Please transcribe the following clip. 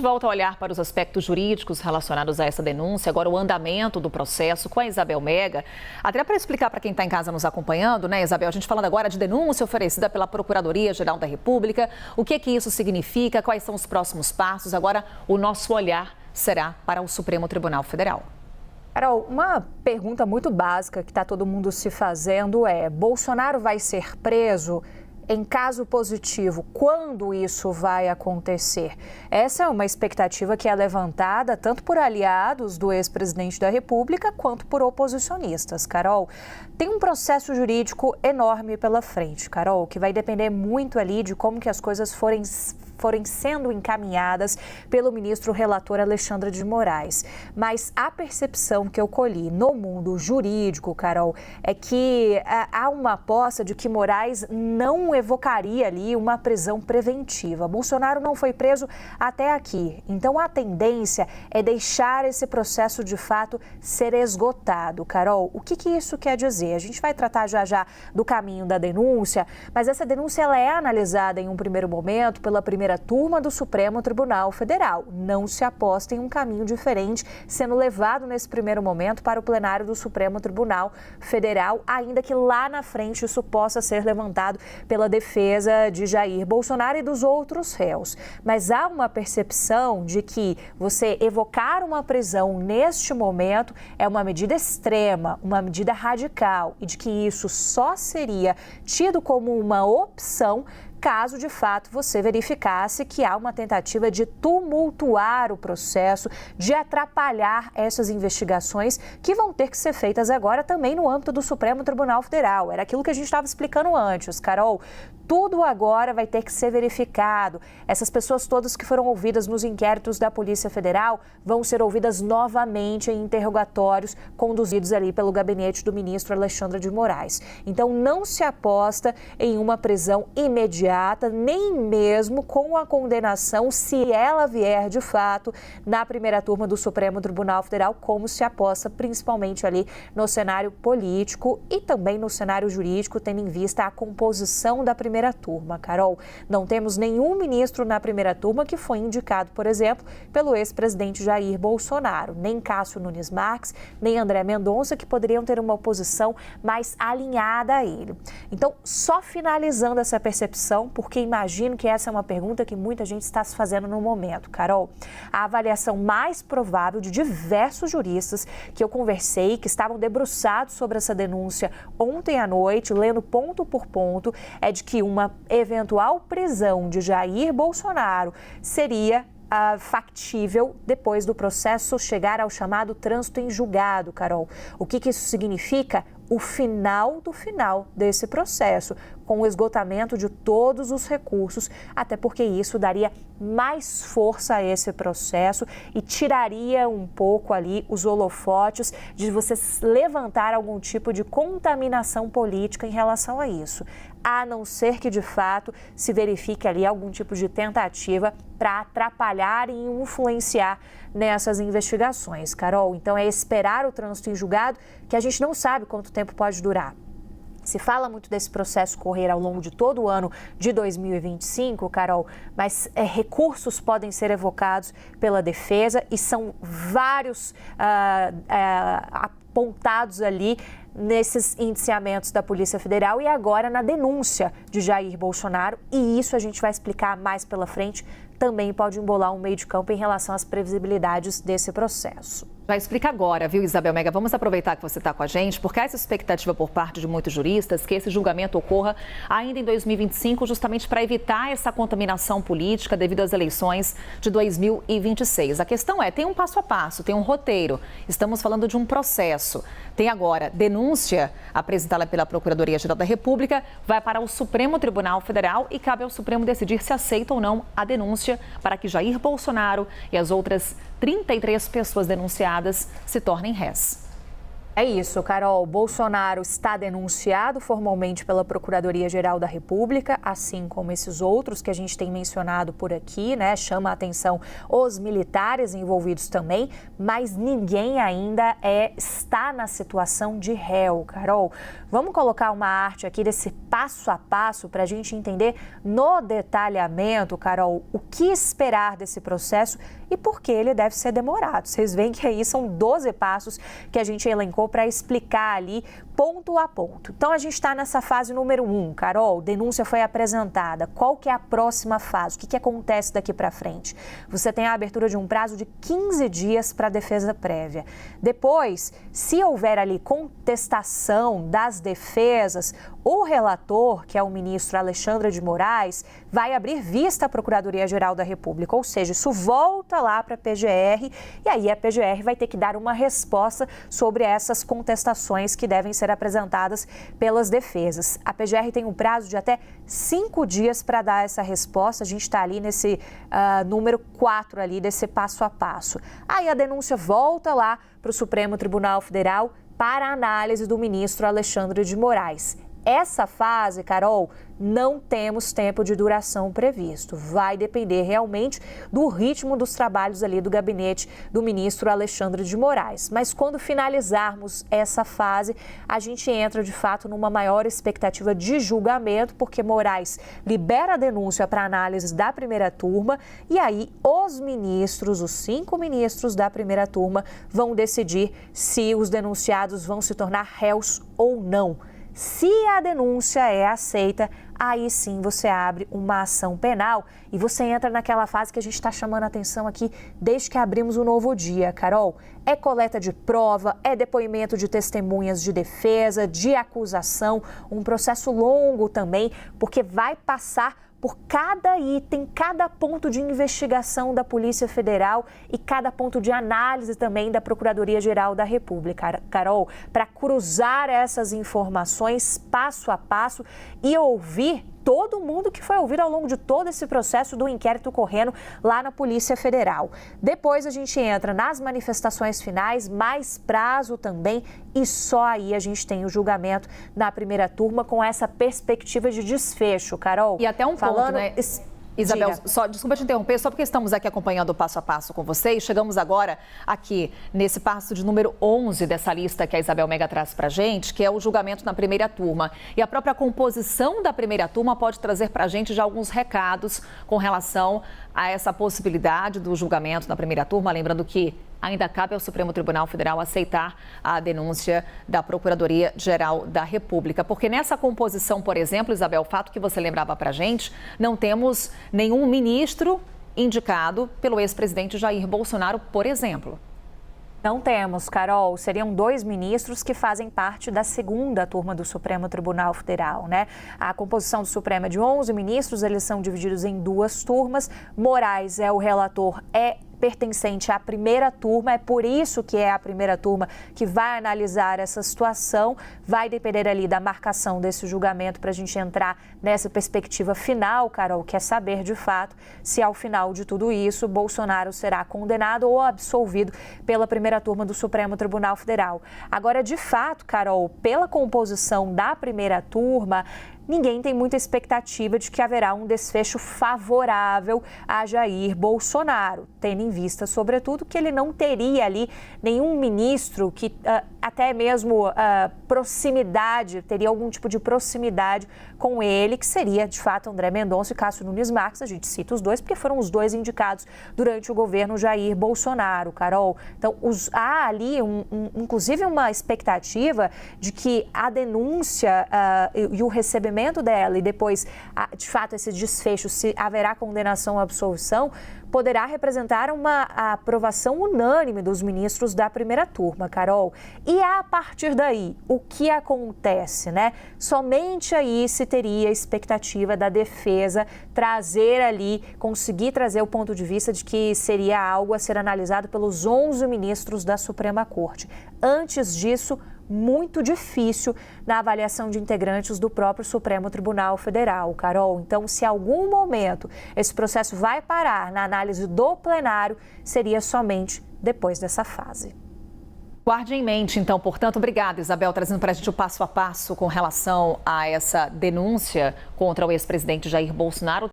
Volta a olhar para os aspectos jurídicos relacionados a essa denúncia, agora o andamento do processo com a Isabel Mega. Até para explicar para quem está em casa nos acompanhando, né, Isabel, a gente falando agora de denúncia oferecida pela Procuradoria-Geral da República, o que isso significa, quais são os próximos passos, agora o nosso olhar será para o Supremo Tribunal Federal. Carol, uma pergunta muito básica que está todo mundo se fazendo é: Bolsonaro vai ser preso? Em caso positivo, quando isso vai acontecer? Essa é uma expectativa que é levantada tanto por aliados do ex-presidente da República quanto por oposicionistas. Carol, tem um processo jurídico enorme pela frente, Carol, que vai depender muito ali de como que as coisas forem sendo encaminhadas pelo ministro relator Alexandre de Moraes. Mas a percepção que eu colhi no mundo jurídico, Carol, é que há uma aposta de que Moraes não evocaria ali uma prisão preventiva. Bolsonaro não foi preso até aqui, então a tendência é deixar esse processo de fato ser esgotado. Carol, o que isso quer dizer? A gente vai tratar já do caminho da denúncia, mas essa denúncia ela é analisada em um primeiro momento pela primeira turma do Supremo Tribunal Federal. Não se aposta em um caminho diferente sendo levado nesse primeiro momento para o plenário do Supremo Tribunal Federal, ainda que lá na frente isso possa ser levantado pela defesa de Jair Bolsonaro e dos outros réus. Mas há uma percepção de que você evocar uma prisão neste momento é uma medida extrema, uma medida radical, e de que isso só seria tido como uma opção caso, de fato, você verificasse que há uma tentativa de tumultuar o processo, de atrapalhar essas investigações que vão ter que ser feitas agora também no âmbito do Supremo Tribunal Federal. Era aquilo que a gente estava explicando antes, Carol. Tudo agora vai ter que ser verificado. Essas pessoas todas que foram ouvidas nos inquéritos da Polícia Federal vão ser ouvidas novamente em interrogatórios conduzidos ali pelo gabinete do ministro Alexandre de Moraes. Então, não se aposta em uma prisão imediata, nem mesmo com a condenação, se ela vier de fato na primeira turma do Supremo Tribunal Federal, como se aposta principalmente ali no cenário político e também no cenário jurídico, tendo em vista a composição da primeira turma. Carol, não temos nenhum ministro na primeira turma que foi indicado, por exemplo, pelo ex-presidente Jair Bolsonaro, nem Cássio Nunes Marques, nem André Mendonça, que poderiam ter uma posição mais alinhada a ele. Então, só finalizando essa percepção, porque imagino que essa é uma pergunta que muita gente está se fazendo no momento, Carol, a avaliação mais provável de diversos juristas que eu conversei, que estavam debruçados sobre essa denúncia ontem à noite, lendo ponto por ponto, é de que uma eventual prisão de Jair Bolsonaro seria factível depois do processo chegar ao chamado trânsito em julgado, Carol. O que isso significa? O final do final desse processo, com o esgotamento de todos os recursos, até porque isso daria mais força a esse processo e tiraria um pouco ali os holofotes de você levantar algum tipo de contaminação política em relação a isso, a não ser que de fato se verifique ali algum tipo de tentativa para atrapalhar e influenciar nessas investigações, Carol. Então é esperar o trânsito em julgado, que a gente não sabe quanto tempo pode durar. Se fala muito desse processo correr ao longo de todo o ano de 2025, Carol, mas recursos podem ser evocados pela defesa e são vários apontados ali nesses indiciamentos da Polícia Federal e agora na denúncia de Jair Bolsonaro, e isso a gente vai explicar mais pela frente, também pode embolar um meio de campo em relação às previsibilidades desse processo. Já explica agora, viu, Isabel Mega? Vamos aproveitar que você está com a gente, porque há essa expectativa por parte de muitos juristas que esse julgamento ocorra ainda em 2025, justamente para evitar essa contaminação política devido às eleições de 2026. A questão é, tem um passo a passo, tem um roteiro, estamos falando de um processo. Tem agora denúncia apresentada pela Procuradoria-Geral da República, vai para o Supremo Tribunal Federal e cabe ao Supremo decidir se aceita ou não a denúncia para que Jair Bolsonaro e as outras 33 pessoas denunciadas se tornem réis. É isso, Carol. Bolsonaro está denunciado formalmente pela Procuradoria-Geral da República, assim como esses outros que a gente tem mencionado por aqui, né? Chama a atenção os militares envolvidos também, mas ninguém ainda está na situação de réu, Carol. Vamos colocar uma arte aqui desse passo a passo para a gente entender no detalhamento, Carol, o que esperar desse processo e por que ele deve ser demorado. Vocês veem que aí são 12 passos que a gente elencou para explicar ali ponto a ponto. Então, a gente está nessa fase número 1, Carol, denúncia foi apresentada. Qual que é a próxima fase? O que acontece daqui para frente? Você tem a abertura de um prazo de 15 dias para a defesa prévia. Depois, se houver ali contestação das defesas, o relator, que é o ministro Alexandre de Moraes, vai abrir vista à Procuradoria-Geral da República, ou seja, isso volta lá para a PGR e aí a PGR vai ter que dar uma resposta sobre essas contestações que devem ser apresentadas pelas defesas. A PGR tem um prazo de até 5 dias para dar essa resposta. A gente está ali nesse número 4 ali desse passo a passo. Aí a denúncia volta lá para o Supremo Tribunal Federal para a análise do ministro Alexandre de Moraes. Essa fase, Carol, não temos tempo de duração previsto. Vai depender realmente do ritmo dos trabalhos ali do gabinete do ministro Alexandre de Moraes. Mas quando finalizarmos essa fase, a gente entra de fato numa maior expectativa de julgamento, porque Moraes libera a denúncia para análise da primeira turma e aí os ministros, os 5 ministros da primeira turma, vão decidir se os denunciados vão se tornar réus ou não. Se a denúncia é aceita, aí sim você abre uma ação penal e você entra naquela fase que a gente está chamando a atenção aqui desde que abrimos o Novo Dia, Carol. É coleta de prova, é depoimento de testemunhas de defesa, de acusação, um processo longo também, porque vai passar por cada item, cada ponto de investigação da Polícia Federal e cada ponto de análise também da Procuradoria-Geral da República, Carol, para cruzar essas informações passo a passo e ouvir todo mundo que foi ouvido ao longo de todo esse processo do inquérito correndo lá na Polícia Federal. Depois a gente entra nas manifestações finais, mais prazo também, e só aí a gente tem o julgamento na primeira turma com essa perspectiva de desfecho, Carol. E até um ponto, né? Isabel, desculpa te interromper, só porque estamos aqui acompanhando o passo a passo com vocês. Chegamos agora aqui nesse passo de número 11 dessa lista que a Isabel Mega traz para a gente, que é o julgamento na primeira turma. E a própria composição da primeira turma pode trazer para a gente já alguns recados com relação a essa possibilidade do julgamento na primeira turma. Lembrando que ainda cabe ao Supremo Tribunal Federal aceitar a denúncia da Procuradoria-Geral da República. Porque nessa composição, por exemplo, Isabel, o fato que você lembrava para a gente, não temos nenhum ministro indicado pelo ex-presidente Jair Bolsonaro, por exemplo. Não temos, Carol. Seriam 2 ministros que fazem parte da segunda turma do Supremo Tribunal Federal, né? A composição do Supremo é de 11 ministros, eles são divididos em 2 turmas. Moraes é o relator, pertencente à primeira turma, é por isso que é a primeira turma que vai analisar essa situação, vai depender ali da marcação desse julgamento para a gente entrar nessa perspectiva final, Carol, que é saber de fato se ao final de tudo isso Bolsonaro será condenado ou absolvido pela primeira turma do Supremo Tribunal Federal. Agora, de fato, Carol, pela composição da primeira turma, ninguém tem muita expectativa de que haverá um desfecho favorável a Jair Bolsonaro, tendo em vista, sobretudo, que ele não teria ali nenhum ministro que até mesmo proximidade, teria algum tipo de proximidade com ele, que seria, de fato, André Mendonça e Cássio Nunes Marques. A gente cita os dois porque foram os dois indicados durante o governo Jair Bolsonaro, Carol. Então, há ali, inclusive, uma expectativa de que a denúncia e o recebimento dela e depois, de fato, esse desfecho, se haverá condenação ou absolvição, poderá representar uma aprovação unânime dos ministros da primeira turma, Carol. E a partir daí, o que acontece, né? Somente aí se teria a expectativa da defesa trazer ali, conseguir trazer o ponto de vista de que seria algo a ser analisado pelos 11 ministros da Suprema Corte. Antes disso, muito difícil na avaliação de integrantes do próprio Supremo Tribunal Federal, Carol. Então, se em algum momento esse processo vai parar na análise do plenário, seria somente depois dessa fase. Guarde em mente, então, portanto, obrigada, Isabel, trazendo para a gente o passo a passo com relação a essa denúncia contra o ex-presidente Jair Bolsonaro.